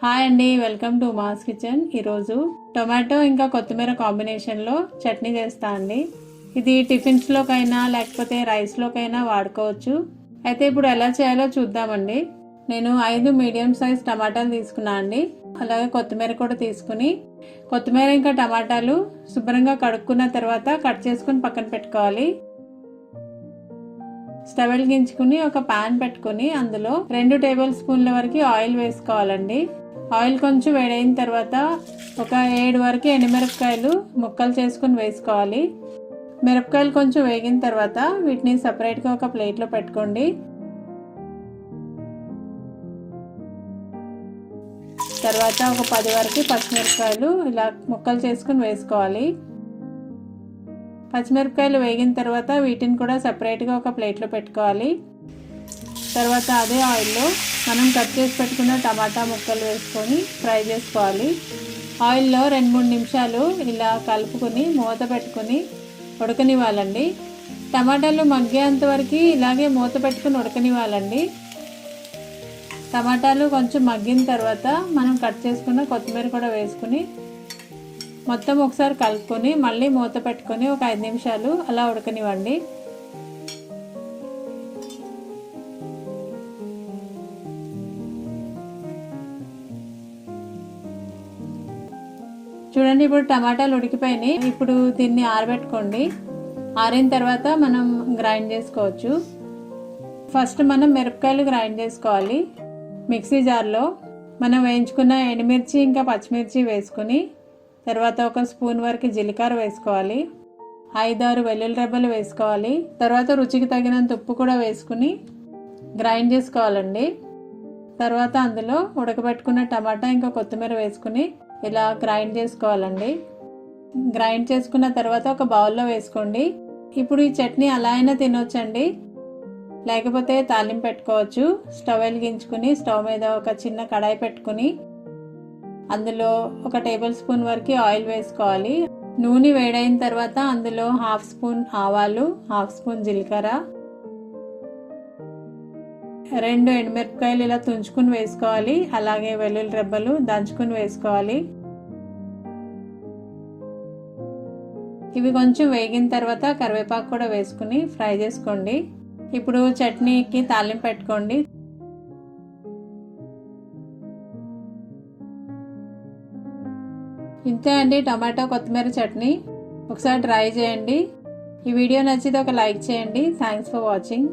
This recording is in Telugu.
హాయ్ అండి, వెల్కమ్ టు మాస్ కిచెన్. ఈరోజు టొమాటో ఇంకా కొత్తిమీర కాంబినేషన్లో చట్నీ చేస్తా అండి. ఇది టిఫిన్స్లోకైనా లేకపోతే రైస్లోకైనా వాడుకోవచ్చు. అయితే ఇప్పుడు ఎలా చేయాలో చూద్దామండి. నేను 5 మీడియం సైజ్ టమాటాలు తీసుకున్నా అండి. అలాగే కొత్తిమీర కూడా తీసుకుని, కొత్తిమీర ఇంకా టమాటాలు శుభ్రంగా కడుక్కున్న తర్వాత కట్ చేసుకుని పక్కన పెట్టుకోవాలి. స్టవ్ వెలిగించుకుని ఒక పాన్ పెట్టుకుని అందులో 2 టేబుల్ స్పూన్ల వరకు ఆయిల్ వేసుకోవాలండి. ఆయిల్ కొంచెం వేడైన తర్వాత ఒక 7 వరకు ఎండుమిరపకాయలు ముక్కలు చేసుకుని వేసుకోవాలి. మిరపకాయలు కొంచెం వేగిన తర్వాత వీటిని సపరేట్గా ఒక ప్లేట్లో పెట్టుకోండి. తర్వాత ఒక 10 వరకు పచ్చిమిరపకాయలు ఇలా ముక్కలు చేసుకుని వేసుకోవాలి. పచ్చిమిరపకాయలు వేగిన తర్వాత వీటిని కూడా సపరేట్గా ఒక ప్లేట్లో పెట్టుకోవాలి. తర్వాత అదే ఆయిల్లో మనం కట్ చేసి పెట్టుకున్న టమాటా ముక్కలు వేసుకొని ఫ్రై చేసుకోవాలి. ఆయిల్లో 2-3 నిమిషాలు ఇలా కలుపుకొని మూత పెట్టుకుని ఉడకనివ్వాలండి. టమాటాలు మగ్గేంత వరకు ఇలాగే మూత పెట్టుకుని ఉడకనివ్వాలండి. టమాటాలు కొంచెం మగ్గిన తర్వాత మనం కట్ చేసుకున్న కొత్తిమీర కూడా వేసుకుని మొత్తం ఒకసారి కలుపుకొని మళ్ళీ మూత పెట్టుకొని ఒక 5 నిమిషాలు అలా ఉడకనివ్వండి. చూడండి, ఇప్పుడు టమాటాలు ఉడికిపోయినాయి. ఇప్పుడు దీన్ని ఆరబెట్టుకోండి. ఆరిన తర్వాత మనం గ్రైండ్ చేసుకోవచ్చు. ఫస్ట్ మనం మిరపకాయలు గ్రైండ్ చేసుకోవాలి. మిక్సీ జార్లో మనం వేయించుకున్న ఎండుమిర్చి ఇంకా పచ్చిమిర్చి వేసుకుని, తర్వాత ఒక స్పూన్ వరకు జీలకర్ర వేసుకోవాలి. 5-6 వెల్లుల్లి రెబ్బలు వేసుకోవాలి. తర్వాత రుచికి తగినంత ఉప్పు కూడా వేసుకుని గ్రైండ్ చేసుకోవాలండి. తర్వాత అందులో ఉడకబెట్టుకున్న టమాటా ఇంకా కొత్తిమీర వేసుకుని ఇలా గ్రైండ్ చేసుకోవాలండి. గ్రైండ్ చేసుకున్న తర్వాత ఒక బౌల్లో వేసుకోండి. ఇప్పుడు ఈ చట్నీ అలా అయినా తినొచ్చండి, లేకపోతే తాలింపు పెట్టుకోవచ్చు. స్టవ్ వెలిగించుకుని స్టవ్ మీద ఒక చిన్న కడాయి పెట్టుకుని అందులో ఒక టేబుల్ స్పూన్ వరకు ఆయిల్ వేసుకోవాలి. నూనె వేడైన తర్వాత అందులో 1/2 స్పూన్ ఆవాలు, 1/2 స్పూన్ జీలకర్ర, 2 ఎండుమిరపకాయలు ఇలా తుంచుకుని వేసుకోవాలి. అలాగే వెల్లుల్లి రెబ్బలు దంచుకుని వేసుకోవాలి. ఇవి కొంచెం వేగిన తర్వాత కరివేపాకు కూడా వేసుకుని ఫ్రై చేసుకోండి. ఇప్పుడు చట్నీకి తాలింపు పెట్టుకోండి. ఇంతే అండి, టమాటో కొత్తిమీర చట్నీ. ఒకసారి ట్రై చేయండి. ఈ వీడియో నచ్చితే ఒక లైక్ చేయండి. Thanks for watching.